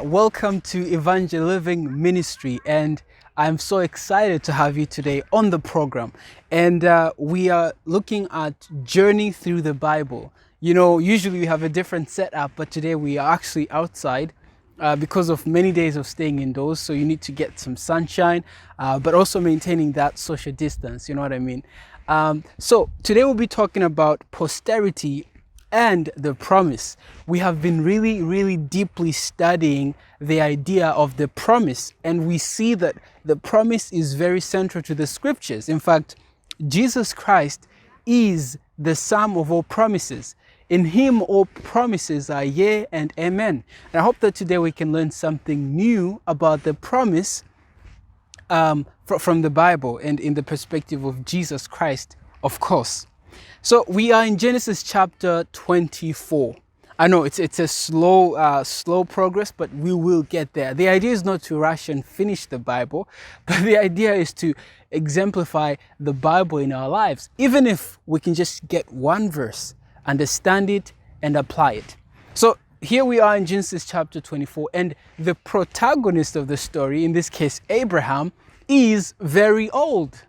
welcome to Evangeliving Ministry, and I'm so excited to have you today on the program. And we are looking at Journey Through the Bible. You know, usually we have a different setup, but today we are actually outside because of many days of staying indoors. So you need to get some sunshine, but also maintaining that social distance, you know what I mean? So today we'll be talking about posterity and the promise. We have been really deeply studying the idea of the promise, and we see that the promise is very central to the scriptures. In fact, Jesus Christ is the sum of all promises. In him all promises are yea and amen. And I hope that today we can learn something new about the promise from the Bible and in the perspective of Jesus Christ, of course. So we are in Genesis chapter 24. I know it's a slow progress, but we will get there. The idea is not to rush and finish the Bible, but the idea is to exemplify the Bible in our lives, even if we can just get one verse, understand it, and apply it. So here we are in Genesis chapter 24, and the protagonist of the story, in this case Abraham, is very old.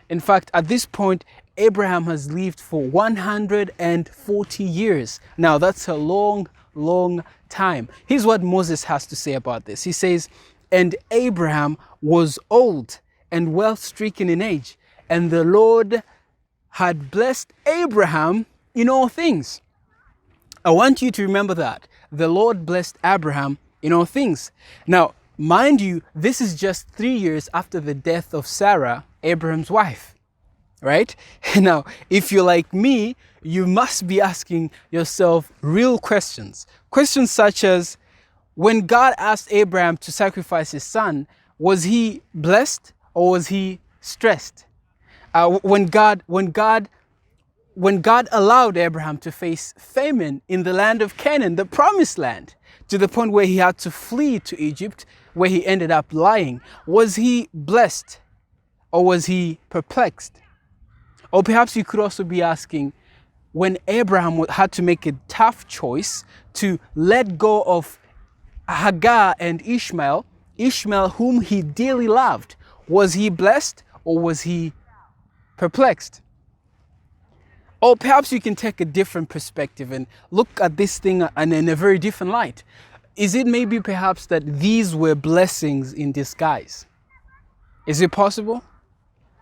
In fact, at this point, Abraham has lived for 140 years. Now, that's a long time. Here's what Moses has to say about this. He says, "And Abraham was old and well stricken in age, and the Lord had blessed Abraham in all things." I want you to remember that. The Lord blessed Abraham in all things. Now, mind you, this is just 3 years after the death of Sarah, Abraham's wife. Right? Now, if you're like me, you must be asking yourself real questions. Questions such as, when God asked Abraham to sacrifice his son, was he blessed or was he stressed? When God allowed Abraham to face famine in the land of Canaan, the promised land, to the point where he had to flee to Egypt, where he ended up lying, was he blessed or was he perplexed? Or perhaps you could also be asking, when Abraham had to make a tough choice to let go of Hagar and Ishmael whom he dearly loved, was he blessed or was he perplexed? Or perhaps you can take a different perspective and look at this thing in a very different light. Is it maybe perhaps that these were blessings in disguise? Is it possible?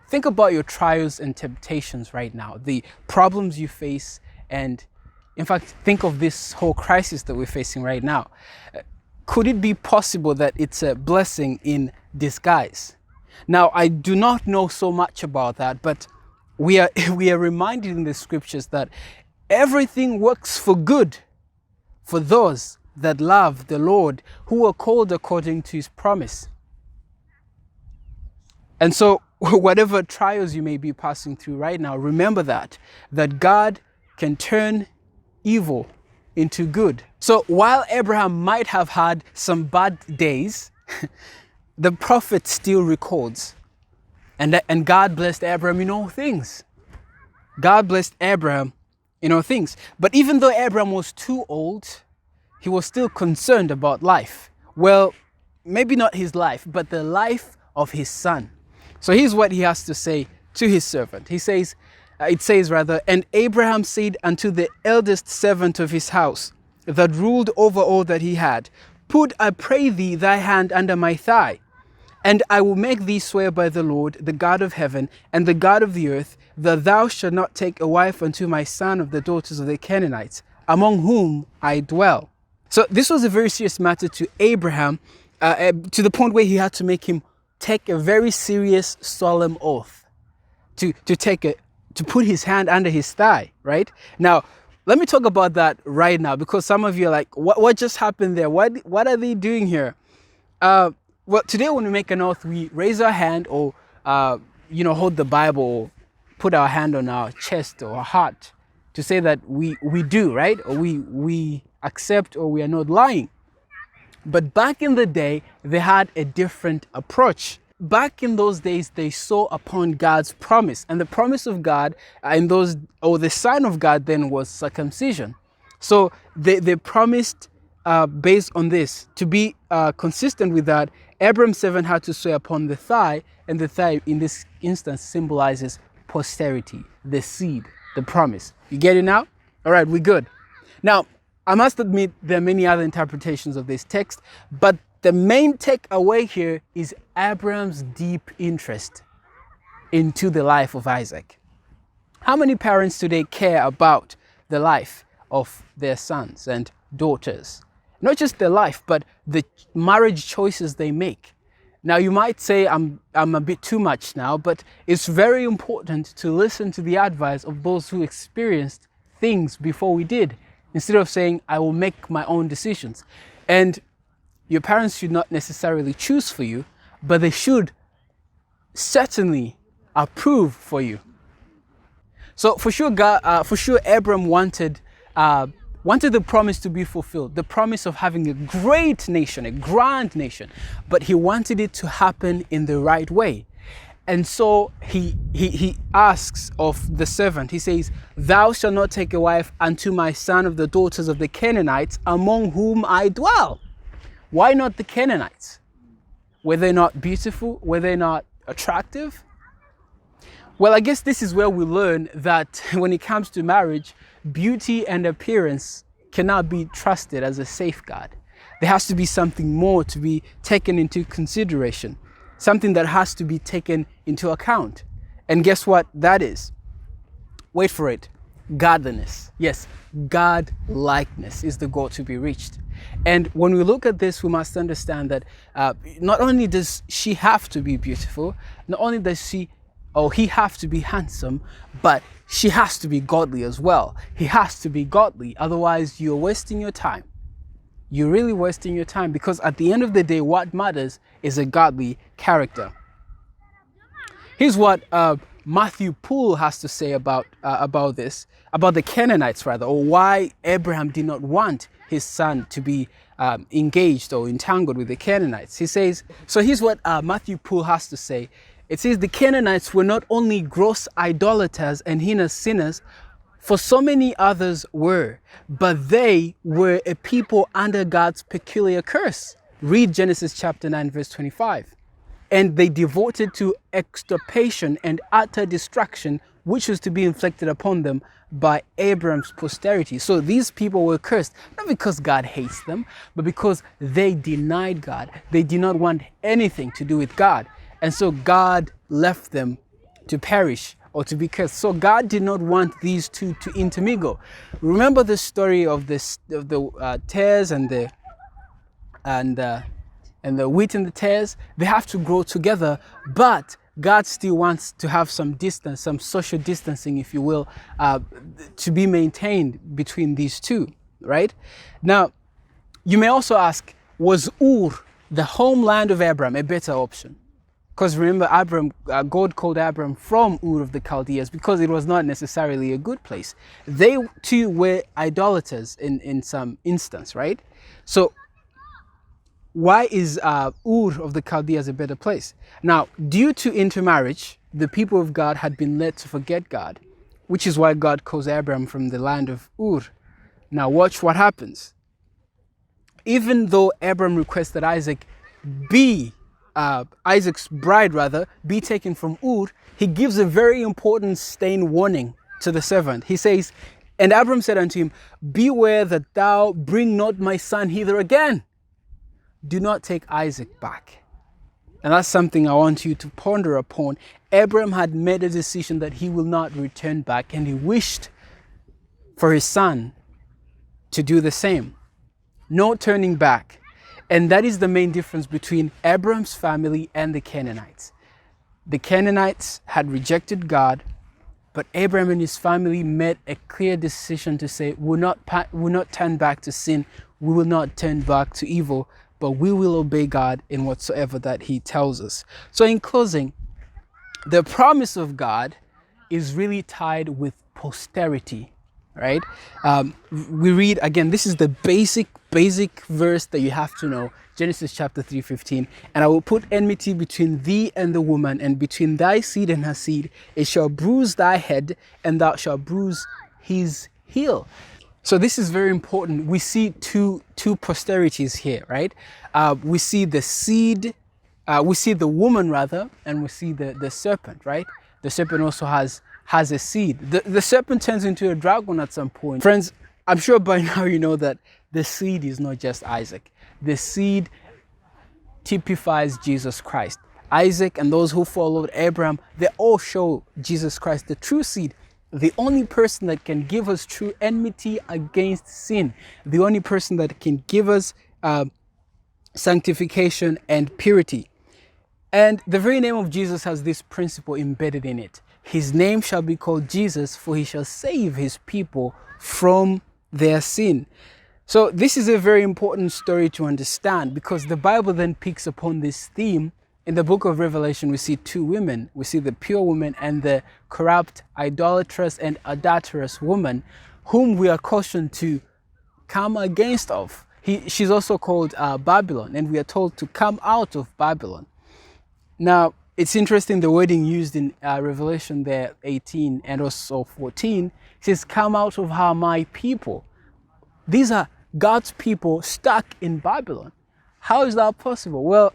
Think about your trials and temptations right now, the problems you face, and in fact, think of this whole crisis that we're facing right now. Could it be possible that it's a blessing in disguise? Now, I do not know so much about that, but we are reminded in the scriptures that everything works for good for those that love the Lord, who are called according to his promise. And so, whatever trials you may be passing through right now, remember that God can turn evil into good. So while Abraham might have had some bad days, the prophet still records, and God blessed Abraham in all things. God blessed Abraham in all things. But even though Abraham was too old, he was still concerned about life. Well, maybe not his life, but the life of his son. So here's what he has to say to his servant. It says, "And Abraham said unto the eldest servant of his house, that ruled over all that he had, Put, I pray thee, thy hand under my thigh, and I will make thee swear by the Lord, the God of heaven, and the God of the earth, that thou shalt not take a wife unto my son of the daughters of the Canaanites, among whom I dwell." So this was a very serious matter to Abraham, to the point where he had to make him take a very serious, solemn oath to put his hand under his thigh, right? Now, let me talk about that right now, because some of you are like, what just happened there? What are they doing here? Well, today when we make an oath, we raise our hand or, hold the Bible, or put our hand on our chest or our heart to say that we do, right? Or we accept, or we are not lying. But back in the day, they had a different approach. Back in those days, they saw upon God's promise. And the promise of God the sign of God then was circumcision. So they promised based on this. To be consistent with that, Abram's servant had to swear upon the thigh, and the thigh in this instance symbolizes posterity, the seed, the promise. You get it now? All right, we're good. Now, I must admit there are many other interpretations of this text, but the main takeaway here is Abraham's deep interest into the life of Isaac. How many parents today care about the life of their sons and daughters? Not just their life, but the marriage choices they make. Now, you might say I'm a bit too much now, but it's very important to listen to the advice of those who experienced things before we did, instead of saying, I will make my own decisions. And your parents should not necessarily choose for you, but they should certainly approve for you. So for sure, Abram wanted the promise to be fulfilled, the promise of having a great nation, a grand nation, but he wanted it to happen in the right way. And so he asks of the servant, he says, thou shalt not take a wife unto my son of the daughters of the Canaanites among whom I dwell. Why not the Canaanites? Were they not beautiful? Were they not attractive? Well, I guess this is where we learn that when it comes to marriage, beauty and appearance cannot be trusted as a safeguard. There has to be something more to be taken into consideration, something that has to be taken into account. And guess what that is? Wait for it. Godliness. Yes, God-likeness is the goal to be reached. And when we look at this, we must understand that not only does she have to be beautiful, not only does he have to be handsome, but she has to be godly as well. He has to be godly. Otherwise, you're wasting your time. You're really wasting your time, because at the end of the day, what matters is a godly character. Here's what Matthew Poole has to say about the Canaanites, rather, or why Abraham did not want his son to be engaged or entangled with the Canaanites. He says, so here's what Matthew Poole has to say. It says, the Canaanites were not only gross idolaters and heinous sinners, for so many others were, but they were a people under God's peculiar curse. Read Genesis chapter 9, verse 25. And they devoted to extirpation and utter destruction, which was to be inflicted upon them by Abraham's posterity. So these people were cursed, not because God hates them, but because they denied God. They did not want anything to do with God. And so God left them to perish or to be cursed. So God did not want these two to intermingle. Remember the story of the tares and the wheat and the tares. They have to grow together, but God still wants to have some distance, some social distancing, if you will, to be maintained between these two, right? Now, you may also ask, was Ur, the homeland of Abraham, a better option? Because remember, God called Abraham from Ur of the Chaldeans because it was not necessarily a good place. They too were idolaters in some instance, right? So why is Ur of the Chaldeans a better place? Now, due to intermarriage, the people of God had been led to forget God, which is why God calls Abraham from the land of Ur. Now watch what happens. Even though Abraham requests that Isaac's bride be taken from Ur, he gives a very important stern warning to the servant. He says, and Abram said unto him, beware that thou bring not my son hither again. Do not take Isaac back. And that's something I want you to ponder upon. Abram had made a decision that he will not return back, and he wished for his son to do the same. No turning back. And that is the main difference between Abram's family and the Canaanites. The Canaanites had rejected God, but Abraham and his family made a clear decision to say, we'll not turn back to sin, we will not turn back to evil, but we will obey God in whatsoever that he tells us. So in closing, the promise of God is really tied with posterity, right? We read, again, this is the basic verse that you have to know, Genesis chapter 3:15. And I will put enmity between thee and the woman, and between thy seed and her seed. It shall bruise thy head, and thou shalt bruise his heel. So this is very important. We see two posterities here, right? We see the seed, we see the woman rather, and we see the serpent, right? The serpent also has a seed. The serpent turns into a dragon at some point. Friends, I'm sure by now you know that the seed is not just Isaac. The seed typifies Jesus Christ. Isaac and those who followed Abraham, they all show Jesus Christ, the true seed, the only person that can give us true enmity against sin, the only person that can give us sanctification and purity. And the very name of Jesus has this principle embedded in it. His name shall be called Jesus, for he shall save his people from their sin. So this is a very important story to understand, because the Bible then picks upon this theme. In the book of Revelation, we see two women. We see the pure woman and the corrupt, idolatrous, and adulterous woman, whom we are cautioned to come against of. She's also called Babylon, and we are told to come out of Babylon. Now, it's interesting the wording used in Revelation there, 18 and also 14. It says, come out of her, my people. These are God's people stuck in Babylon. How is that possible? Well,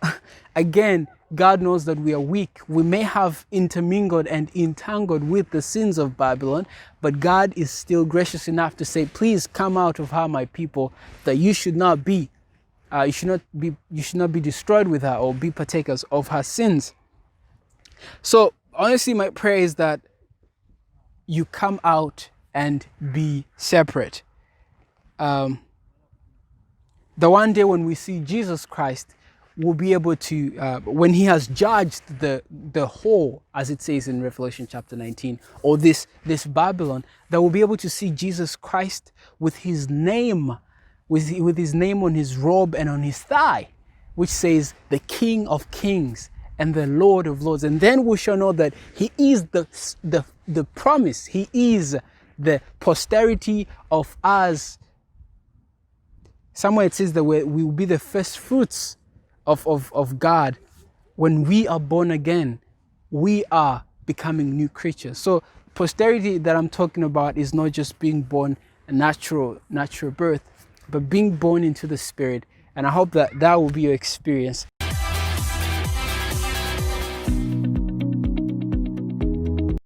again, God knows that we are weak. We may have intermingled and entangled with the sins of Babylon, but God is still gracious enough to say, please come out of her, my people, that you should not be destroyed with her or be partakers of her sins. So honestly, my prayer is that you come out and be separate. The one day when we see Jesus Christ, we'll be able to, when he has judged the whole, as it says in Revelation chapter 19, or this Babylon, that we'll be able to see Jesus Christ with his name, with his name on his robe and on his thigh, which says the King of Kings and the Lord of Lords. And then we shall know that he is the promise. He is the posterity of us. Somewhere it says that we will be the first fruits of God. When we are born again, we are becoming new creatures. So posterity that I'm talking about is not just being born a natural birth, but being born into the Spirit. And I hope that will be your experience